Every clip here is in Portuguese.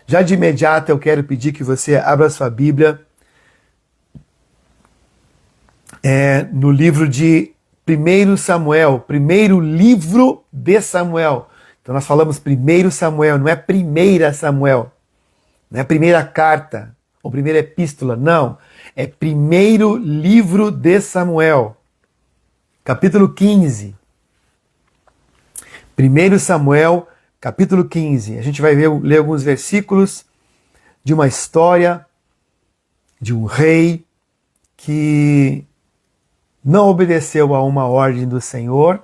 Já de imediato eu quero pedir que você abra sua Bíblia no livro de 1 Samuel, primeiro livro de Samuel. Então nós falamos 1 Samuel, não é 1 Samuel, não é primeira carta ou primeira epístola, não. É primeiro livro de Samuel, capítulo 15. 1 Samuel, capítulo 15. A gente vai ler alguns versículos de uma história de um rei que não obedeceu a uma ordem do Senhor,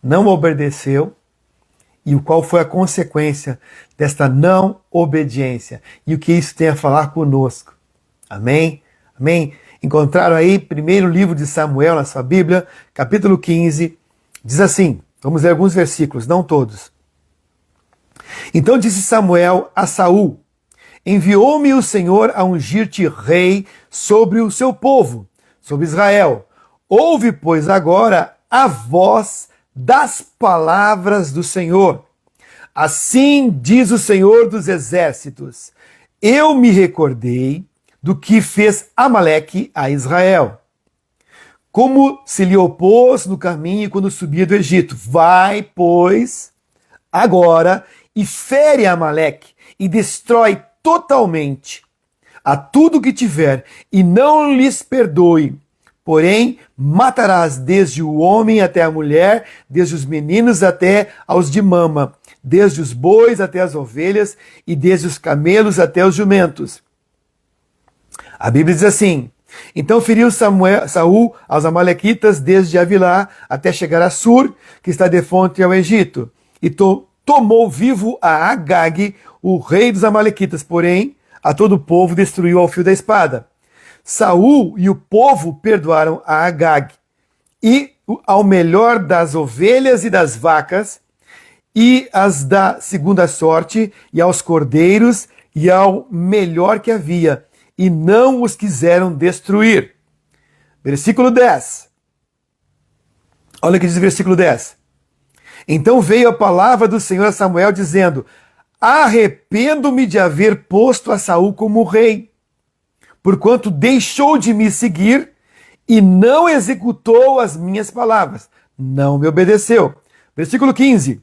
não obedeceu, e qual foi a consequência desta não obediência, e o que isso tem a falar conosco. Amém? Amém? Encontraram aí primeiro livro de Samuel na sua Bíblia, capítulo 15, diz assim, vamos ler alguns versículos, não todos. Então disse Samuel a Saul: enviou-me o Senhor a ungir-te rei sobre o seu povo, sobre Israel. Ouve, pois, agora a voz das palavras do Senhor. Assim diz o Senhor dos Exércitos: eu me recordei do que fez Amaleque a Israel, como se lhe opôs no caminho quando subia do Egito. Vai, pois, agora e fere Amaleque e destrói totalmente a tudo que tiver e não lhes perdoe. Porém, matarás desde o homem até a mulher, desde os meninos até aos de mama, desde os bois até as ovelhas e desde os camelos até os jumentos. A Bíblia diz assim: então feriu Saul aos amalequitas desde Avilá até chegar a Sur, que está de fronte ao Egito, e tomou vivo a Agag, o rei dos amalequitas, porém a todo o povo destruiu ao fio da espada. Saul e o povo perdoaram a Agag, e ao melhor das ovelhas e das vacas, e as da segunda sorte, e aos cordeiros, e ao melhor que havia, e não os quiseram destruir. Versículo 10. Olha o que diz o versículo 10. Então veio a palavra do Senhor a Samuel, dizendo: arrependo-me de haver posto a Saul como rei, porquanto deixou de me seguir e não executou as minhas palavras, não me obedeceu. Versículo 15.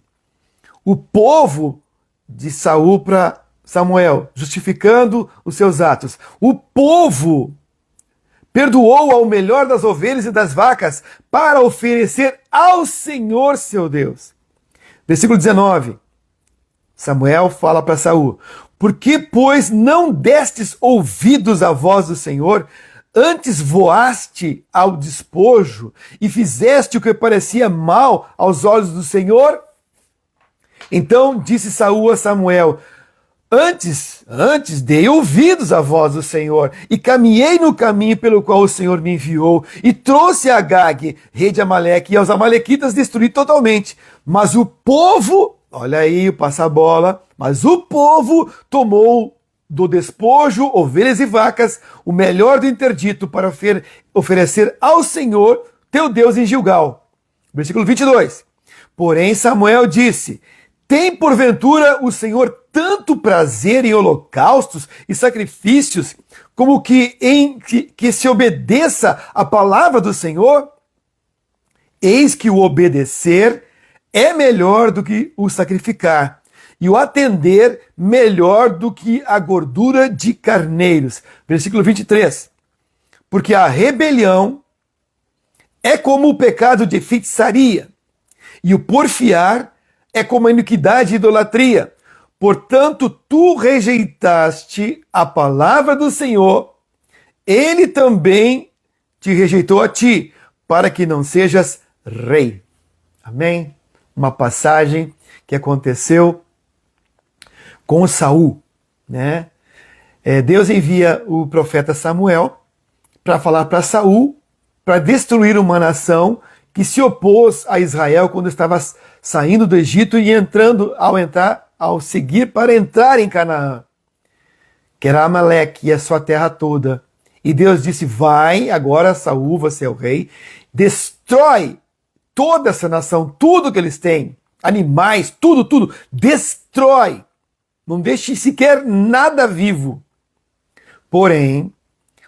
O povo de Saul para Samuel, justificando os seus atos. O povo perdoou ao melhor das ovelhas e das vacas para oferecer ao Senhor seu Deus. Versículo 19. Samuel fala para Saul: por que, pois, não destes ouvidos à voz do Senhor, antes voaste ao despojo e fizeste o que parecia mal aos olhos do Senhor? Então disse Saul a Samuel: Antes dei ouvidos à voz do Senhor, e caminhei no caminho pelo qual o Senhor me enviou, e trouxe a Agag, rei de Amaleque, e aos amalequitas destruí totalmente. Mas o povo, olha aí o passa-bola, mas o povo tomou do despojo ovelhas e vacas, o melhor do interdito, para oferecer ao Senhor, teu Deus, em Gilgal. Versículo 22. Porém Samuel disse: tem porventura o Senhor tanto prazer em holocaustos e sacrifícios, como que se obedeça a palavra do Senhor? Eis que o obedecer é melhor do que o sacrificar, e o atender melhor do que a gordura de carneiros. Versículo 23. Porque a rebelião é como o pecado de feitiçaria, e o porfiar é como a iniquidade e idolatria. Portanto, tu rejeitaste a palavra do Senhor, ele também te rejeitou a ti, para que não sejas rei. Amém? Uma passagem que aconteceu com Saul, né? Deus envia o profeta Samuel para falar para Saul, para destruir uma nação que se opôs a Israel quando estava saindo do Egito e ao seguir para entrar em Canaã, que era Amaleque e a sua terra toda. E Deus disse: vai, agora Saul, você é o rei, destrói toda essa nação, tudo que eles têm, animais, tudo, destrói. Não deixe sequer nada vivo. Porém,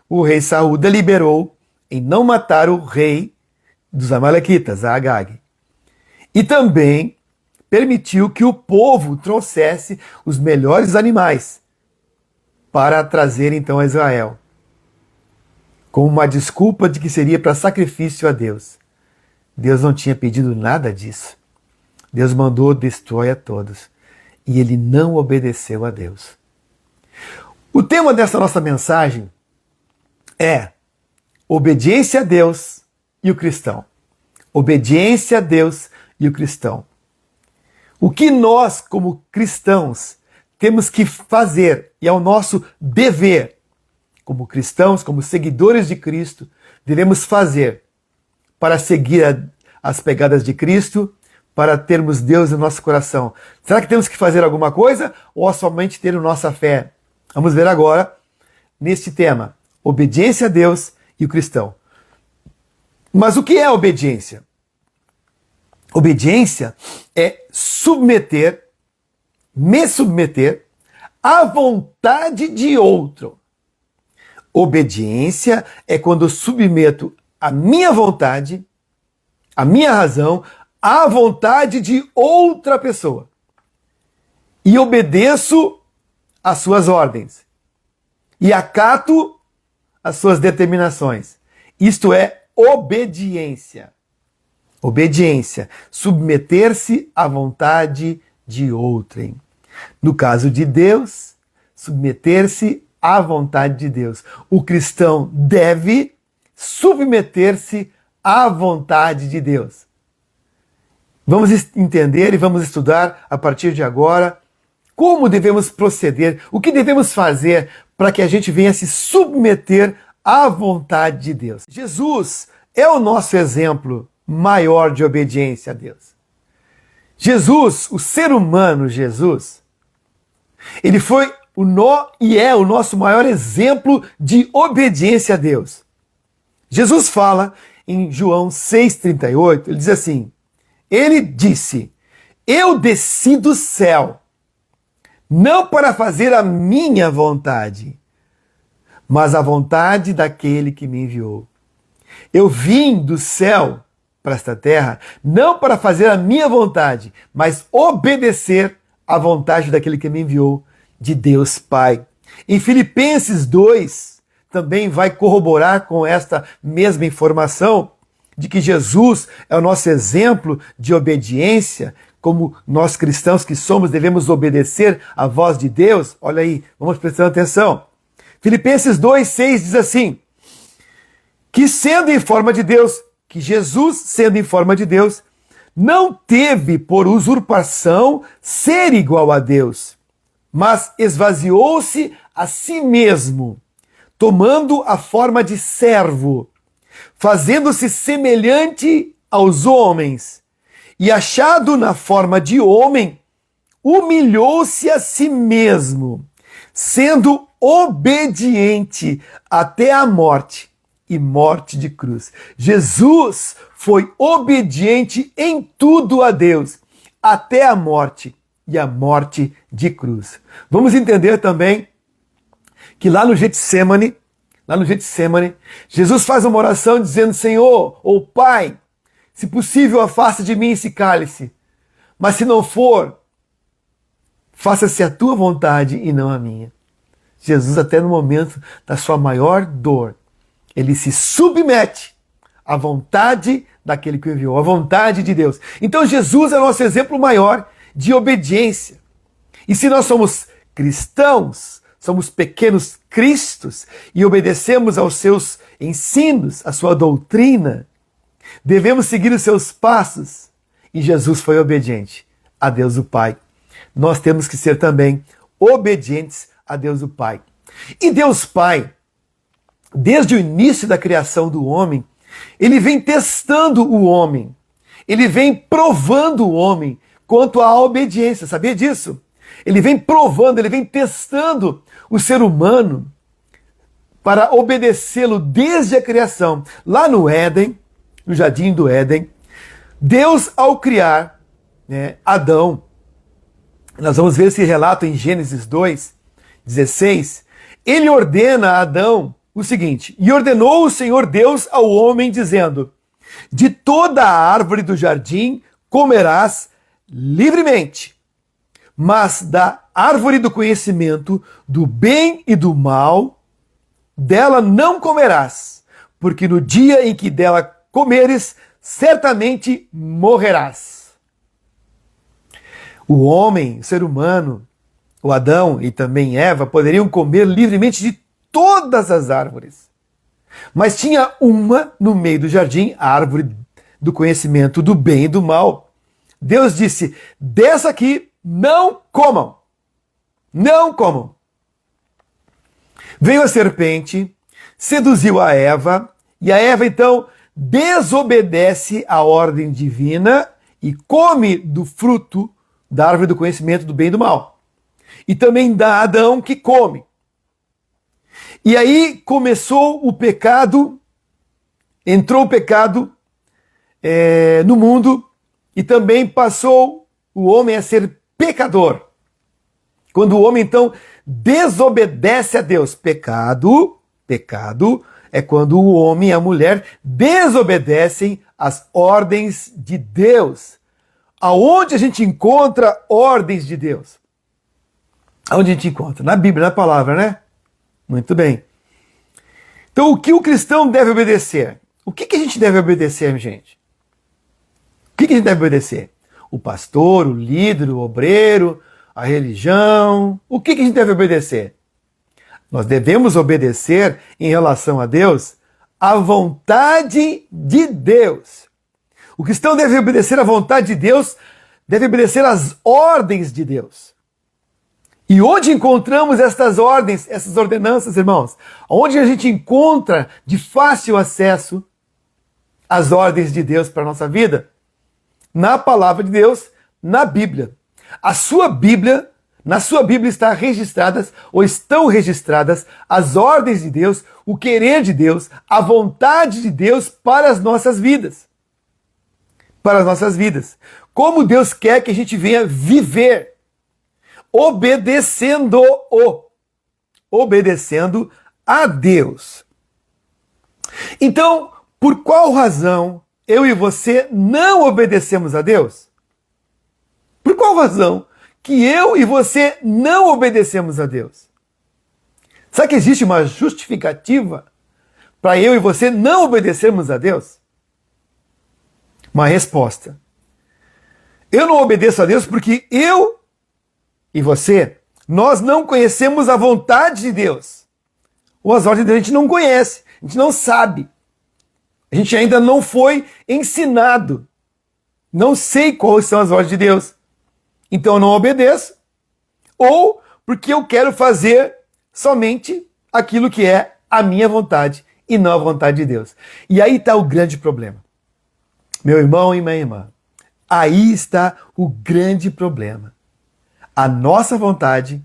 o rei Saul deliberou em não matar o rei dos Amalequitas, Agag. E também permitiu que o povo trouxesse os melhores animais para trazer então a Israel, com uma desculpa de que seria para sacrifício a Deus. Deus não tinha pedido nada disso. Deus mandou destrói a todos. E ele não obedeceu a Deus. O tema dessa nossa mensagem é obediência a Deus e o cristão. Obediência a Deus e o cristão. O que nós, como cristãos, temos que fazer, e é o nosso dever, como cristãos, como seguidores de Cristo, devemos fazer para seguir as pegadas de Cristo, para termos Deus no nosso coração. Será que temos que fazer alguma coisa ou somente ter a nossa fé? Vamos ver agora neste tema, obediência a Deus e o cristão. Mas o que é obediência? Obediência é me submeter à vontade de outro. Obediência é quando eu submeto a minha vontade, a minha razão, à vontade de outra pessoa. E obedeço às suas ordens. E acato as suas determinações. Isto é obediência. Obediência. Submeter-se à vontade de outrem. No caso de Deus, submeter-se à vontade de Deus. O cristão deve submeter-se à vontade de Deus. Vamos entender e vamos estudar a partir de agora como devemos proceder, o que devemos fazer para que a gente venha se submeter à vontade de Deus. Jesus é o nosso exemplo maior de obediência a Deus. Jesus, o ser humano Jesus, ele foi e é o nosso maior exemplo de obediência a Deus. Jesus fala em João 6,38, ele diz assim, ele disse, eu desci do céu, não para fazer a minha vontade, mas a vontade daquele que me enviou. Eu vim do céu para esta terra, não para fazer a minha vontade, mas obedecer à vontade daquele que me enviou, de Deus Pai. Em Filipenses 2, também vai corroborar com esta mesma informação, de que Jesus é o nosso exemplo de obediência, como nós cristãos que somos, devemos obedecer à voz de Deus. Olha aí, vamos prestando atenção. Filipenses 2,6 diz assim, que Jesus, sendo em forma de Deus, não teve por usurpação ser igual a Deus, mas esvaziou-se a si mesmo, tomando a forma de servo, fazendo-se semelhante aos homens, e achado na forma de homem, humilhou-se a si mesmo, sendo obediente até a morte, e morte de cruz. Jesus foi obediente em tudo a Deus, até a morte, e a morte de cruz. Vamos entender também que lá no Getsemane, Jesus faz uma oração dizendo, Senhor, ou Pai, se possível afasta de mim esse cálice, mas se não for, faça-se a tua vontade e não a minha. Jesus, até no momento da sua maior dor, ele se submete à vontade daquele que o enviou, à vontade de Deus. Então Jesus é o nosso exemplo maior de obediência. E se nós somos cristãos, somos pequenos cristos e obedecemos aos seus ensinos, à sua doutrina, devemos seguir os seus passos. E Jesus foi obediente a Deus o Pai. Nós temos que ser também obedientes a Deus o Pai. E Deus Pai, desde o início da criação do homem, ele vem testando o homem. Ele vem provando o homem quanto à obediência. Sabia disso? Ele vem provando, ele vem testando o ser humano para obedecê-lo desde a criação. Lá no Éden, no jardim do Éden, Deus, ao criar, né, Adão, nós vamos ver esse relato em Gênesis 2:16, ele ordena a Adão o seguinte: e ordenou o Senhor Deus ao homem, dizendo: de toda a árvore do jardim comerás livremente, mas da árvore do conhecimento do bem e do mal, dela não comerás, porque no dia em que dela comeres, certamente morrerás. O homem, o ser humano, o Adão e também Eva poderiam comer livremente de todas as árvores. Mas tinha uma no meio do jardim, a árvore do conhecimento do bem e do mal. Deus disse: dessa aqui não comam. Não comam. Veio a serpente, seduziu a Eva, e a Eva então desobedece à ordem divina e come do fruto da árvore do conhecimento do bem e do mal. E também dá Adão, que come. E aí começou o pecado, entrou o pecado no mundo, e também passou o homem a ser pecador. Quando o homem então desobedece a Deus, pecado é quando o homem e a mulher desobedecem às ordens de Deus. Aonde a gente encontra ordens de Deus? Aonde a gente encontra? Na Bíblia, na palavra, né? Muito bem. Então, o que o cristão deve obedecer? O que a gente deve obedecer, gente? O que a gente deve obedecer? O pastor, o líder, o obreiro, a religião? O que a gente deve obedecer? Nós devemos obedecer em relação a Deus a vontade de Deus. O cristão deve obedecer à vontade de Deus, deve obedecer às ordens de Deus. E onde encontramos estas ordens, essas ordenanças, irmãos? Onde a gente encontra de fácil acesso as ordens de Deus para a nossa vida? Na palavra de Deus, na Bíblia. Na sua Bíblia está registradas, ou estão registradas, as ordens de Deus, o querer de Deus, a vontade de Deus para as nossas vidas. Para as nossas vidas. Como Deus quer que a gente venha viver. Obedecendo a Deus. Então, por qual razão eu e você não obedecemos a Deus? Por qual razão que eu e você não obedecemos a Deus? Será que existe uma justificativa para eu e você não obedecermos a Deus? Uma resposta. Eu não obedeço a Deus porque eu e você, nós não conhecemos a vontade de Deus. Ou as ordens de Deus a gente não conhece, a gente não sabe. A gente ainda não foi ensinado. Não sei quais são as ordens de Deus. Então eu não obedeço. Ou porque eu quero fazer somente aquilo que é a minha vontade e não a vontade de Deus. E aí está o grande problema. Meu irmão e minha irmã, aí está o grande problema. A nossa vontade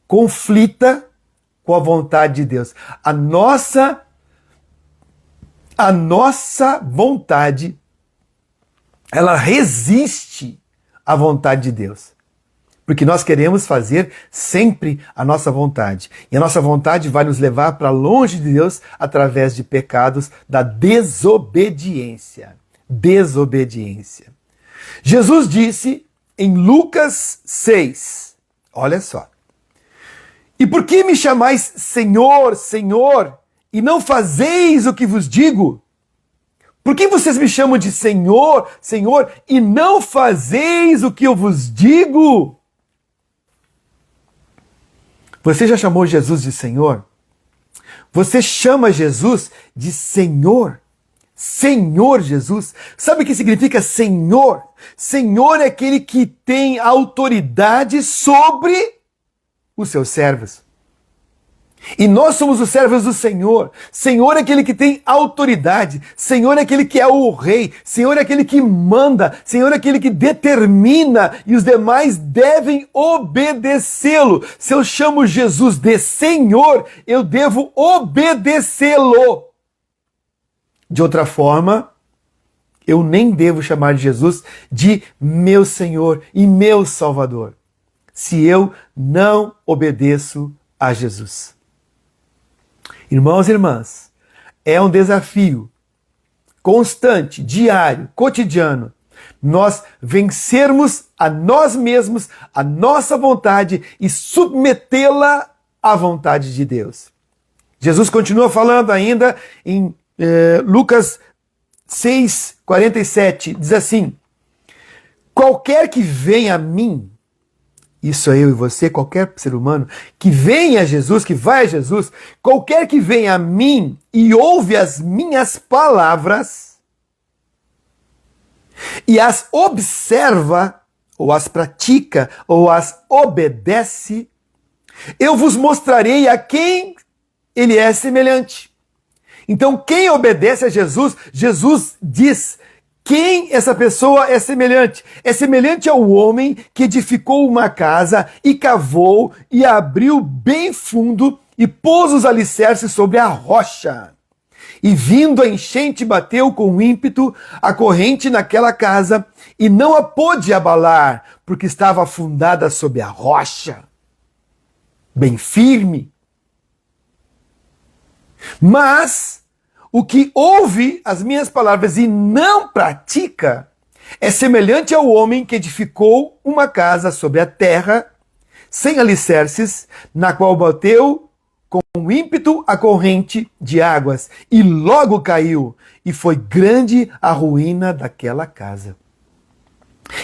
conflita com a vontade de Deus. A nossa vontade, ela resiste à vontade de Deus. Porque nós queremos fazer sempre a nossa vontade. E a nossa vontade vai nos levar para longe de Deus através de pecados da desobediência. Desobediência. Jesus disse em Lucas 6, olha só: e por que me chamais Senhor, Senhor, e não fazeis o que vos digo? Por que vocês me chamam de Senhor, Senhor, e não fazeis o que eu vos digo? Você já chamou Jesus de Senhor? Você chama Jesus de Senhor? Senhor Jesus. Sabe o que significa Senhor? Senhor é aquele que tem autoridade sobre os seus servos. E nós somos os servos do Senhor. Senhor é aquele que tem autoridade. Senhor é aquele que é o rei. Senhor é aquele que manda. Senhor é aquele que determina. E os demais devem obedecê-lo. Se eu chamo Jesus de Senhor, eu devo obedecê-lo. De outra forma, eu nem devo chamar de Jesus de meu Senhor e meu Salvador, se eu não obedeço a Jesus. Irmãos e irmãs, é um desafio constante, diário, cotidiano, nós vencermos a nós mesmos, a nossa vontade e submetê-la à vontade de Deus. Jesus continua falando ainda em Lucas 6:47, diz assim: qualquer que venha a mim, isso é eu e você, qualquer ser humano que venha a Jesus, que vai a Jesus, qualquer que venha a mim e ouve as minhas palavras e as observa, ou as pratica, ou as obedece, eu vos mostrarei a quem ele é semelhante. Então, quem obedece a Jesus, Jesus diz quem essa pessoa é semelhante. É semelhante ao homem que edificou uma casa e cavou e abriu bem fundo e pôs os alicerces sobre a rocha. E vindo a enchente bateu com ímpeto a corrente naquela casa e não a pôde abalar, porque estava fundada sobre a rocha, bem firme. Mas o que ouve as minhas palavras e não pratica é semelhante ao homem que edificou uma casa sobre a terra, sem alicerces, na qual bateu com ímpeto a corrente de águas, e logo caiu, e foi grande a ruína daquela casa.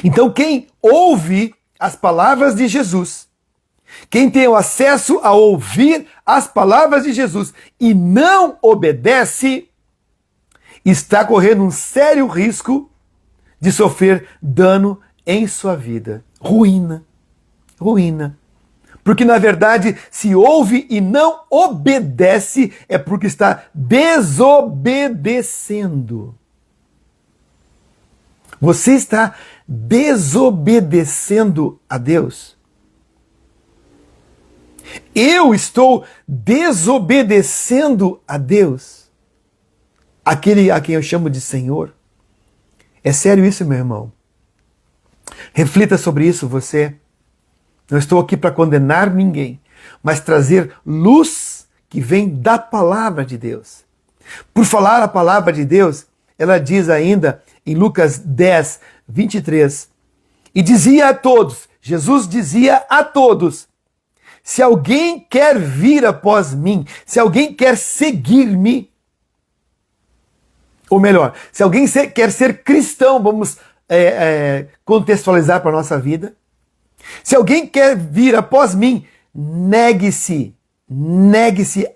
Então quem ouve as palavras de Jesus, quem tem o acesso a ouvir as palavras de Jesus e não obedece, está correndo um sério risco de sofrer dano em sua vida. Ruína. Ruína. Porque, na verdade, se ouve e não obedece, é porque está desobedecendo. Você está desobedecendo a Deus? Eu estou desobedecendo a Deus? Aquele a quem eu chamo de Senhor? É sério isso, meu irmão? Reflita sobre isso, você. Não estou aqui para condenar ninguém, mas trazer luz que vem da palavra de Deus. Por falar a palavra de Deus, ela diz ainda em Lucas 10, 23, e dizia a todos, Jesus dizia a todos, se alguém quer vir após mim, se alguém quer seguir-me, ou melhor, se alguém quer ser cristão, vamos contextualizar para a nossa vida, se alguém quer vir após mim, negue-se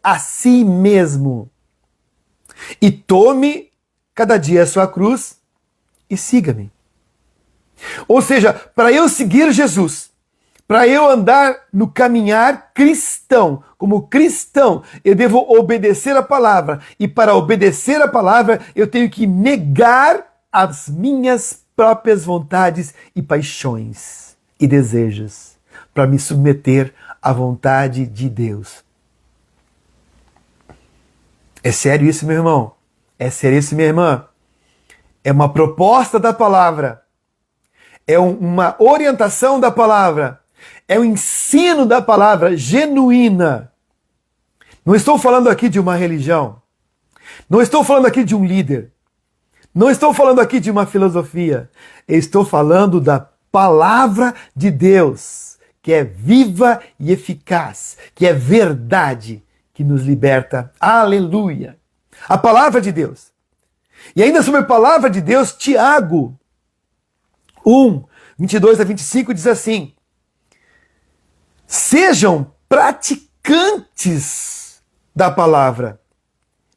a si mesmo e tome cada dia a sua cruz e siga-me. Ou seja, para eu seguir Jesus, para eu andar no caminhar cristão, como cristão, eu devo obedecer a palavra. E para obedecer a palavra, eu tenho que negar as minhas próprias vontades e paixões e desejos, para me submeter à vontade de Deus. É sério isso, meu irmão? É sério isso, minha irmã? É uma proposta da palavra. É uma orientação da palavra. É um ensino da palavra genuína. Não estou falando aqui de uma religião. Não estou falando aqui de um líder. Não estou falando aqui de uma filosofia. Eu estou falando da palavra de Deus, que é viva e eficaz, que é verdade, que nos liberta. Aleluia! A palavra de Deus. E ainda sobre a palavra de Deus, Tiago 1, 22 a 25 diz assim: sejam praticantes da palavra,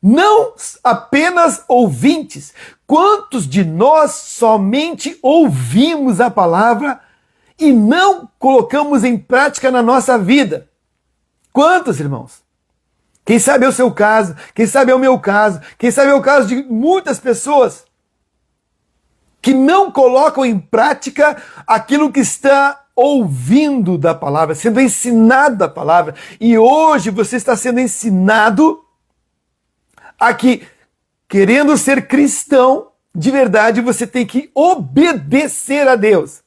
não apenas ouvintes. Quantos de nós somente ouvimos a palavra e não colocamos em prática na nossa vida? Quantos, irmãos? Quem sabe é o seu caso, quem sabe é o meu caso, quem sabe é o caso de muitas pessoas que não colocam em prática aquilo que está ouvindo da palavra, sendo ensinado da palavra. E hoje você está sendo ensinado a que, querendo ser cristão, de verdade, você tem que obedecer a Deus.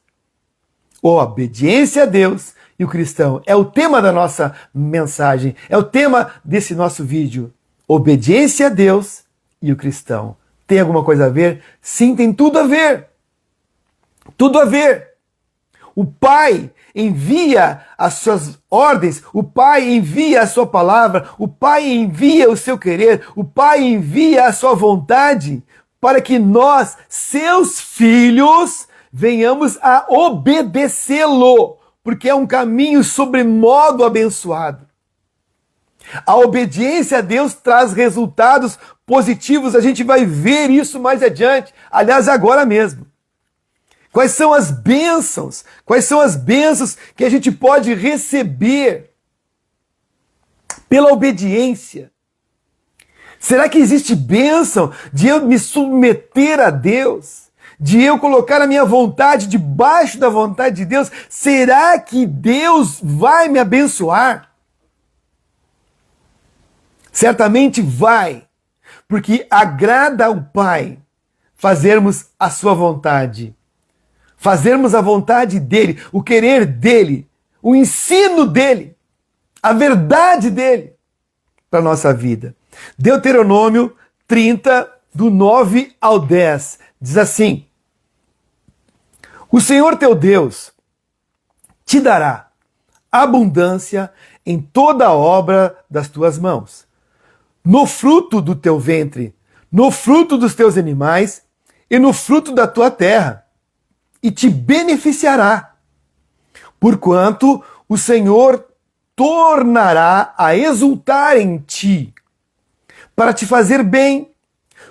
Obediência a Deus e o cristão é o tema da nossa mensagem, é o tema desse nosso vídeo. Obediência a Deus e o cristão. Tem alguma coisa a ver? Sim, tem tudo a ver. Tudo a ver. O Pai envia as suas ordens, o Pai envia a sua palavra, o Pai envia o seu querer, o Pai envia a sua vontade para que nós, seus filhos, venhamos a obedecê-lo, porque é um caminho sobremodo abençoado. A obediência a Deus traz resultados positivos, a gente vai ver isso mais adiante, aliás, agora mesmo. Quais são as bênçãos? Quais são as bênçãos que a gente pode receber pela obediência? Será que existe bênção de eu me submeter a Deus? De eu colocar a minha vontade debaixo da vontade de Deus? Será que Deus vai me abençoar? Certamente vai, porque agrada ao Pai fazermos a sua vontade. Fazermos a vontade dele, o querer dele, o ensino dele, a verdade dele para a nossa vida. Deuteronômio 30, do 9 ao 10, diz assim: O Senhor teu Deus te dará abundância em toda a obra das tuas mãos, no fruto do teu ventre, no fruto dos teus animais e no fruto da tua terra, e te beneficiará, porquanto o Senhor tornará a exultar em ti, para te fazer bem,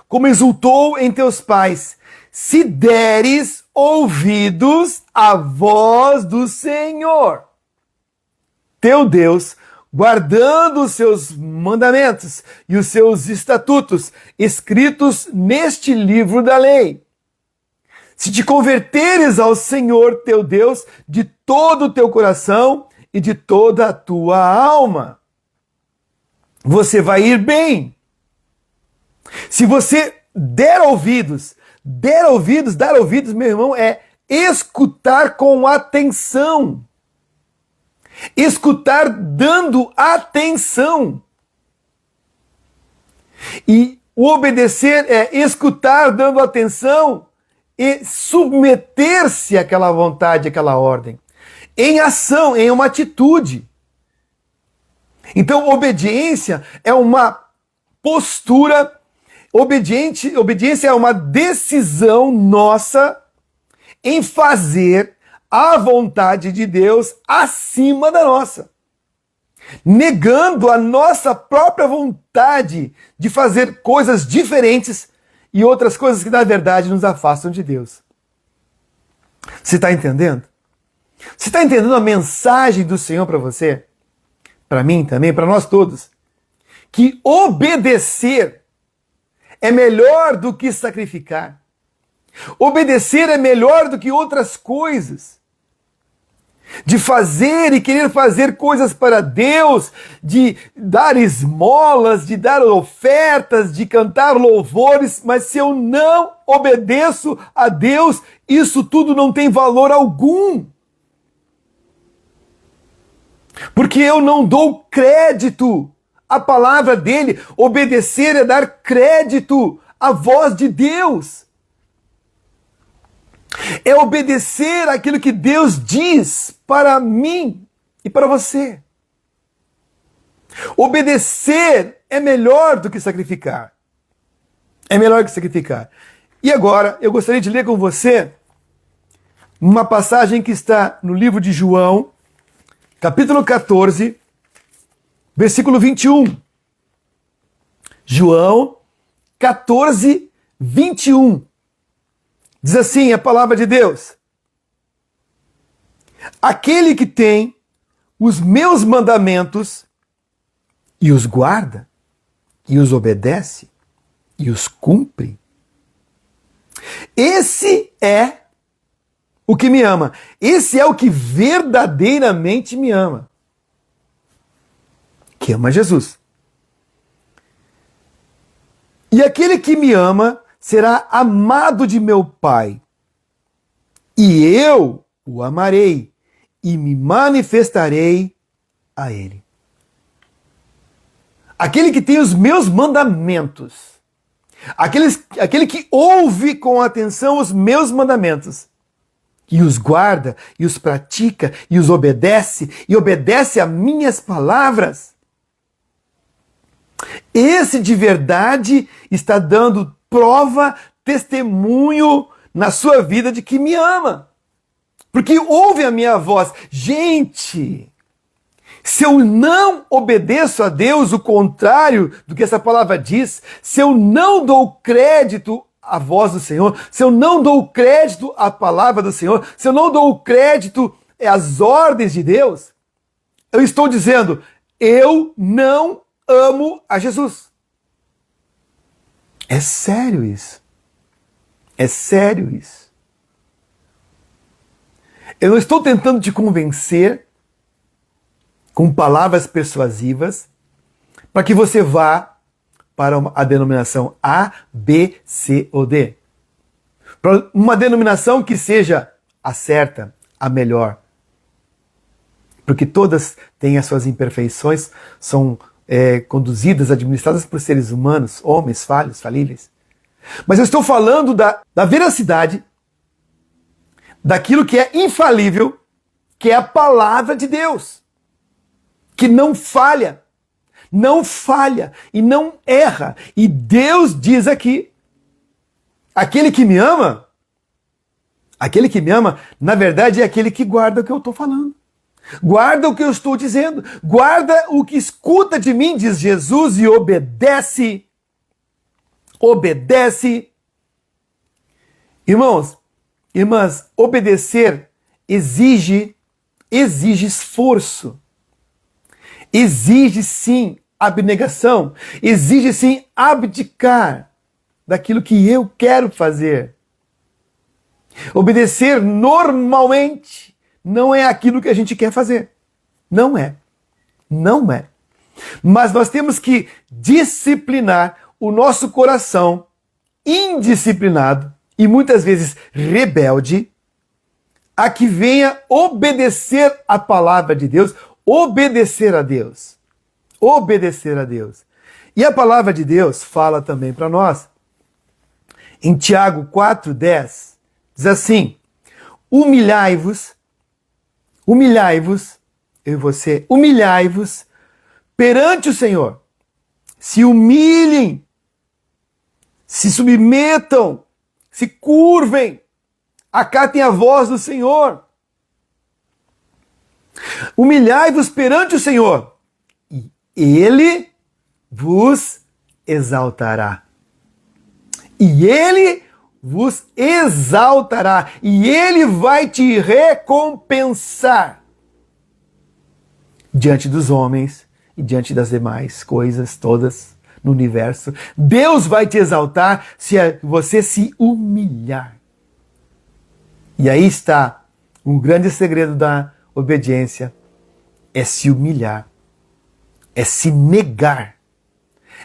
como exultou em teus pais, se deres ouvidos à voz do Senhor, teu Deus, guardando os seus mandamentos e os seus estatutos, escritos neste livro da lei. Se te converteres ao Senhor teu Deus de todo o teu coração e de toda a tua alma, você vai ir bem. Se você dar ouvidos, dar ouvidos, meu irmão, é escutar com atenção. Escutar dando atenção. E o obedecer é escutar dando atenção e submeter-se àquela vontade, àquela ordem. Em ação, em uma atitude. Então, obediência é uma postura, obediência é uma decisão nossa em fazer a vontade de Deus acima da nossa. Negando a nossa própria vontade de fazer coisas diferentes e outras coisas que, na verdade, nos afastam de Deus. Você está entendendo? Você está entendendo a mensagem do Senhor para você? Para mim também, para nós todos. Que obedecer é melhor do que sacrificar. Obedecer é melhor do que outras coisas. De fazer e querer fazer coisas para Deus, de dar esmolas, de dar ofertas, de cantar louvores, mas se eu não obedeço a Deus, isso tudo não tem valor algum. Porque eu não dou crédito à palavra dele. Obedecer é dar crédito à voz de Deus. É obedecer aquilo que Deus diz para mim e para você. Obedecer é melhor do que sacrificar. É melhor que sacrificar. E agora, eu gostaria de ler com você uma passagem que está no livro de João, capítulo 14, versículo 21. João 14, 21. Diz assim a palavra de Deus: Aquele que tem os meus mandamentos e os guarda, e os obedece, e os cumpre, esse é o que me ama. Esse é o que verdadeiramente me ama. Que ama Jesus. E aquele que me ama será amado de meu Pai, e eu o amarei e me manifestarei a ele. Aquele que tem os meus mandamentos, aquele que ouve com atenção os meus mandamentos, e os guarda, e os pratica, e os obedece, e obedece a minhas palavras, esse de verdade está dando prova, testemunho na sua vida de que me ama. Porque ouve a minha voz. Gente, se eu não obedeço a Deus, o contrário do que essa palavra diz, se eu não dou crédito à voz do Senhor, se eu não dou crédito à palavra do Senhor, se eu não dou crédito às ordens de Deus, eu estou dizendo, eu não amo a Jesus. É sério isso. É sério isso. Eu não estou tentando te convencer com palavras persuasivas para que você vá para a denominação A, B, C ou D. Para uma denominação que seja a certa, a melhor. Porque todas têm as suas imperfeições, são conduzidas, administradas por seres humanos, homens falhos, falíveis. Mas eu estou falando da veracidade, daquilo que é infalível, que é a palavra de Deus, que não falha e não erra. E Deus diz aqui, aquele que me ama, na verdade é aquele que guarda o que eu estou falando. Guarda o que eu estou dizendo, guarda o que escuta de mim, diz Jesus, e obedece. Obedece. Irmãos, irmãs, obedecer exige esforço. Exige sim abnegação, exige sim abdicar daquilo que eu quero fazer. Obedecer normalmente não é aquilo que a gente quer fazer. Não é. Não é. Mas nós temos que disciplinar o nosso coração indisciplinado e muitas vezes rebelde a que venha obedecer a palavra de Deus, obedecer a Deus. Obedecer a Deus. E a palavra de Deus fala também para nós. Em Tiago 4:10, diz assim: humilhai-vos, eu e você, humilhai-vos perante o Senhor. Se humilhem, se submetam, se curvem, acatem a voz do Senhor. Humilhai-vos perante o Senhor, e Ele vos exaltará. E Ele vos exaltará, e Ele vai te recompensar diante dos homens e diante das demais coisas todas no universo. Deus vai te exaltar se você se humilhar. E aí está um grande segredo da obediência, é se humilhar, é se negar,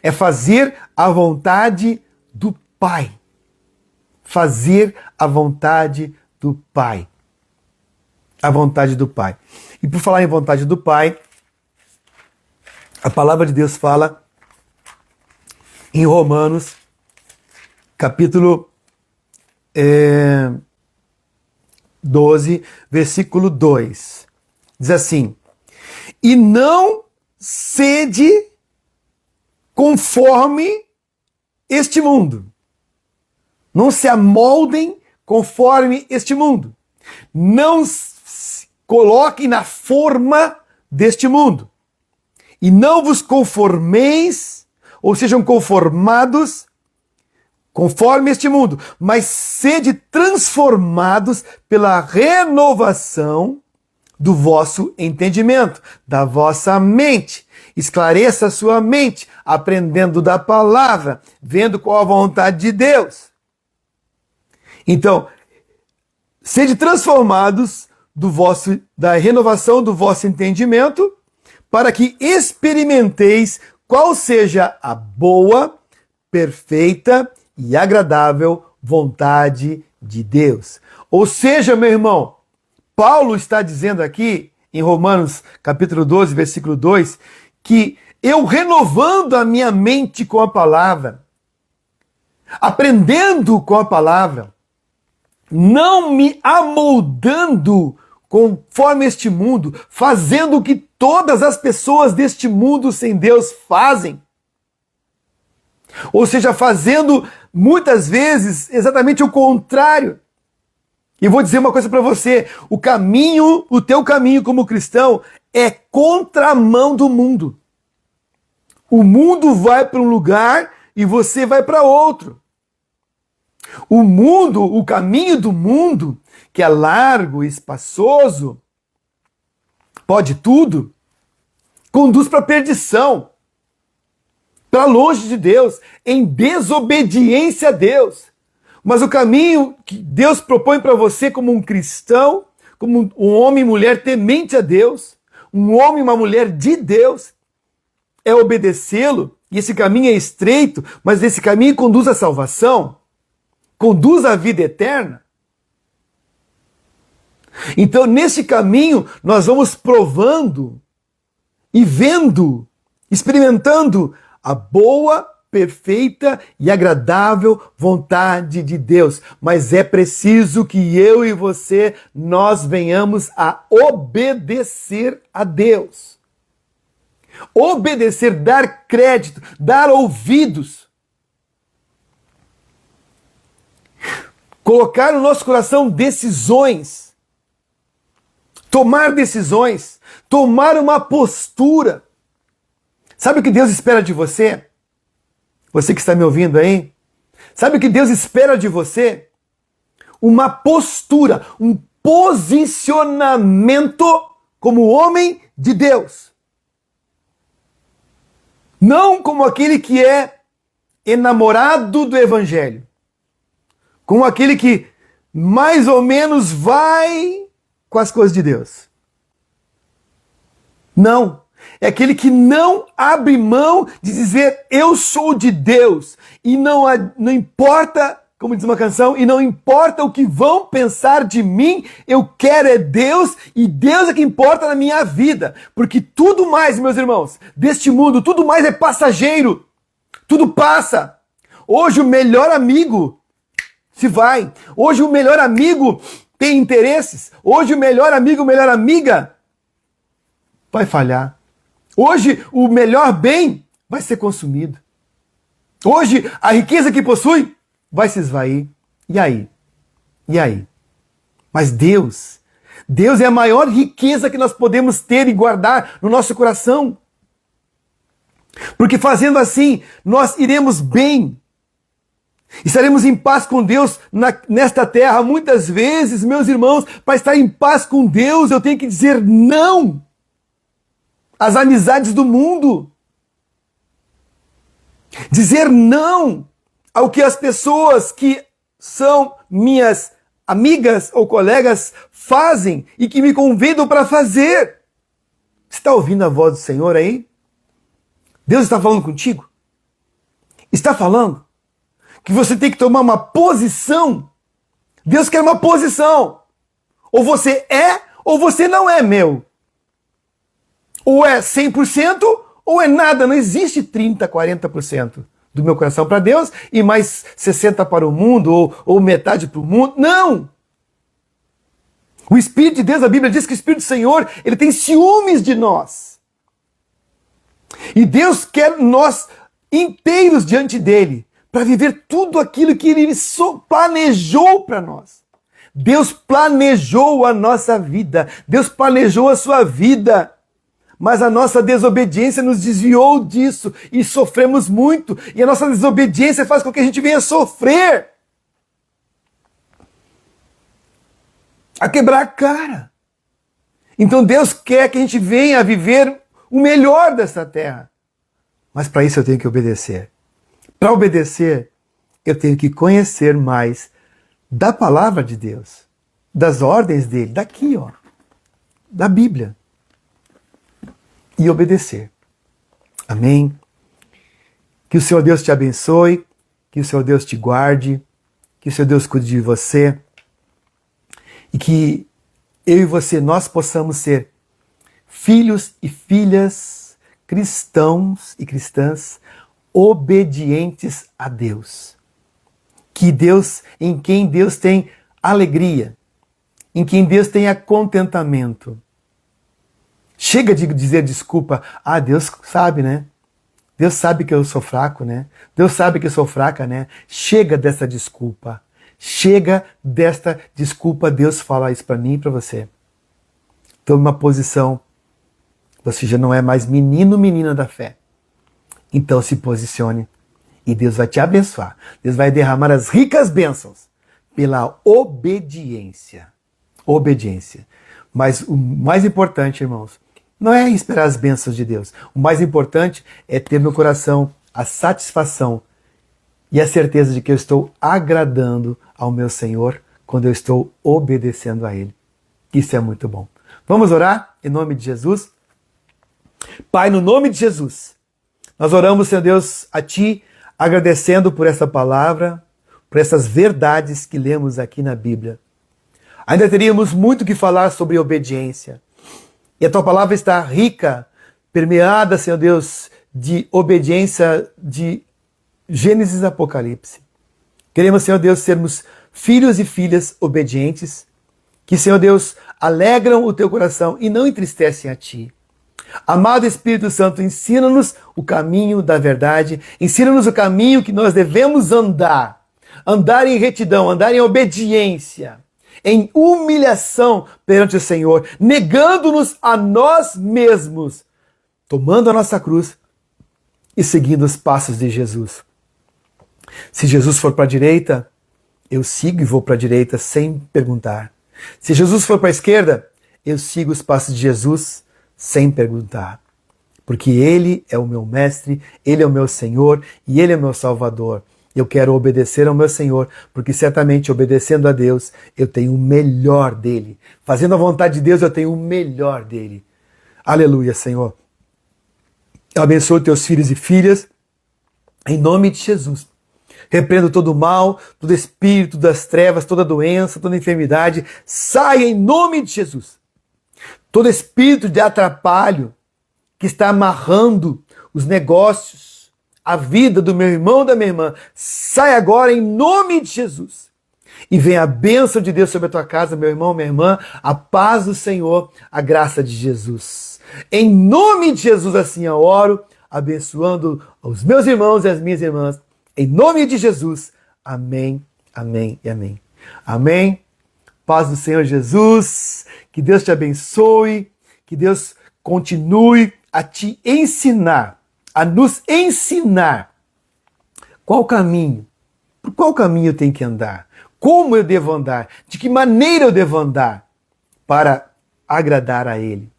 é fazer a vontade do Pai. Fazer a vontade do Pai. A vontade do Pai. E por falar em vontade do Pai, a palavra de Deus fala em Romanos, capítulo 12, versículo 2. Diz assim: e não sede conforme este mundo. Não se amoldem conforme este mundo. Não se coloquem na forma deste mundo. E não vos conformeis, ou sejam conformados conforme este mundo, mas sede transformados pela renovação do vosso entendimento, da vossa mente. Esclareça a sua mente, aprendendo da palavra, vendo qual a vontade de Deus. Então, sede transformados da renovação do vosso entendimento, para que experimenteis qual seja a boa, perfeita e agradável vontade de Deus. Ou seja, meu irmão, Paulo está dizendo aqui, em Romanos capítulo 12, versículo 2, que eu renovando a minha mente com a palavra, aprendendo com a palavra, não me amoldando conforme este mundo, fazendo o que todas as pessoas deste mundo sem Deus fazem. Ou seja, fazendo muitas vezes exatamente o contrário. E vou dizer uma coisa para você, o teu caminho como cristão é contramão do mundo. O mundo vai para um lugar e você vai para outro. O caminho do mundo, que é largo e espaçoso, pode tudo, conduz para a perdição, para longe de Deus, em desobediência a Deus. Mas o caminho que Deus propõe para você como um cristão, como um homem e mulher temente a Deus, um homem e uma mulher de Deus, é obedecê-lo, e esse caminho é estreito, mas esse caminho conduz à salvação, conduz à vida eterna. Então, nesse caminho, nós vamos provando e vendo, experimentando a boa, perfeita e agradável vontade de Deus. Mas é preciso que eu e você, nós venhamos a obedecer a Deus. Obedecer, dar crédito, dar ouvidos. Colocar no nosso coração decisões. Tomar decisões. Tomar uma postura. Sabe o que Deus espera de você? Você que está me ouvindo aí? Sabe o que Deus espera de você? Uma postura, um posicionamento como homem de Deus. Não como aquele que é enamorado do Evangelho. Como aquele que mais ou menos vai com as coisas de Deus. Não. É aquele que não abre mão de dizer eu sou de Deus. E não importa, como diz uma canção, e não importa o que vão pensar de mim, eu quero é Deus e Deus é que importa na minha vida. Porque tudo mais, meus irmãos, deste mundo, tudo mais é passageiro. Tudo passa. Hoje o melhor amigo se vai. Hoje o melhor amigo tem interesses. Hoje o melhor amigo, melhor amiga vai falhar. Hoje o melhor bem vai ser consumido. Hoje a riqueza que possui vai se esvair. E aí? E aí? Mas Deus é a maior riqueza que nós podemos ter e guardar no nosso coração. Porque fazendo assim, nós iremos bem. Estaremos em paz com Deus nesta terra. Muitas vezes, meus irmãos, para estar em paz com Deus, eu tenho que dizer não às amizades do mundo. Dizer não ao que as pessoas que são minhas amigas ou colegas fazem e que me convidam para fazer. Você está ouvindo a voz do Senhor aí? Deus está falando contigo? Está falando que você tem que tomar uma posição. Deus quer uma posição. Ou você é ou você não é meu. Ou é 100% ou é nada. Não existe 30%, 40% do meu coração para Deus e mais 60% para o mundo ou metade para o mundo. Não! O Espírito de Deus, a Bíblia diz que o Espírito do Senhor, ele tem ciúmes de nós. E Deus quer nós inteiros diante dele para viver tudo aquilo que ele planejou para nós. Deus planejou a nossa vida. Deus planejou a sua vida. Mas a nossa desobediência nos desviou disso e sofremos muito. E a nossa desobediência faz com que a gente venha sofrer. A quebrar a cara. Então Deus quer que a gente venha a viver o melhor dessa terra. Mas para isso eu tenho que obedecer. Para obedecer, eu tenho que conhecer mais da palavra de Deus, das ordens dele, daqui, ó, da Bíblia. E obedecer. Amém? Que o Senhor Deus te abençoe, que o seu Deus te guarde, que o seu Deus cuide de você e que eu e você, nós possamos ser filhos e filhas, cristãos e cristãs, obedientes a Deus. Que Deus, em quem Deus tem alegria, em quem Deus tenha contentamento. Chega de dizer desculpa. Ah, Deus sabe, né? Deus sabe que eu sou fraco, né? Deus sabe que eu sou fraca, né? Chega dessa desculpa. Chega desta desculpa. Deus fala isso para mim e para você. Tome uma posição. Você já não é mais menino, menina da fé. Então se posicione e Deus vai te abençoar. Deus vai derramar as ricas bênçãos pela obediência. Obediência. Mas o mais importante, irmãos, não é esperar as bênçãos de Deus. O mais importante é ter no coração a satisfação e a certeza de que eu estou agradando ao meu Senhor quando eu estou obedecendo a Ele. Isso é muito bom. Vamos orar em nome de Jesus? Pai, no nome de Jesus, nós oramos, Senhor Deus, a Ti, agradecendo por essa palavra, por essas verdades que lemos aqui na Bíblia. Ainda teríamos muito que falar sobre obediência. E a Tua palavra está rica, permeada, Senhor Deus, de obediência de Gênesis e Apocalipse. Queremos, Senhor Deus, sermos filhos e filhas obedientes, que, Senhor Deus, alegram o Teu coração e não entristecem a Ti. Amado Espírito Santo, ensina-nos o caminho da verdade, ensina-nos o caminho que nós devemos andar. Andar em retidão, andar em obediência, em humilhação perante o Senhor, negando-nos a nós mesmos, tomando a nossa cruz e seguindo os passos de Jesus. Se Jesus for para a direita, eu sigo e vou para a direita sem perguntar. Se Jesus for para a esquerda, eu sigo os passos de Jesus sem perguntar. Porque Ele é o meu mestre, Ele é o meu Senhor e Ele é o meu Salvador. Eu quero obedecer ao meu Senhor, porque certamente obedecendo a Deus, eu tenho o melhor dEle. Fazendo a vontade de Deus, eu tenho o melhor dEle. Aleluia, Senhor. Eu abençoo teus filhos e filhas, em nome de Jesus. Repreendo todo o mal, todo espírito das trevas, toda doença, toda enfermidade. Saia em nome de Jesus. Todo espírito de atrapalho que está amarrando os negócios, a vida do meu irmão ou da minha irmã, sai agora em nome de Jesus. E venha a bênção de Deus sobre a tua casa, meu irmão, minha irmã, a paz do Senhor, a graça de Jesus. Em nome de Jesus assim eu oro, abençoando os meus irmãos e as minhas irmãs. Em nome de Jesus. Amém, amém e amém. Amém. Paz do Senhor Jesus. Que Deus te abençoe. Que Deus continue a te ensinar, a nos ensinar qual caminho, por qual caminho eu tenho que andar, como eu devo andar, de que maneira eu devo andar para agradar a Ele,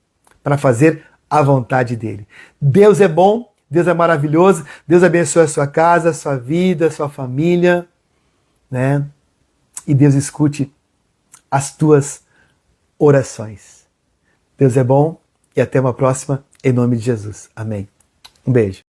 para fazer a vontade dEle. Deus é bom, Deus é maravilhoso, Deus abençoe a sua casa, a sua vida, a sua família, né? E Deus escute as tuas orações. Deus é bom e até uma próxima, em nome de Jesus. Amém. Um beijo.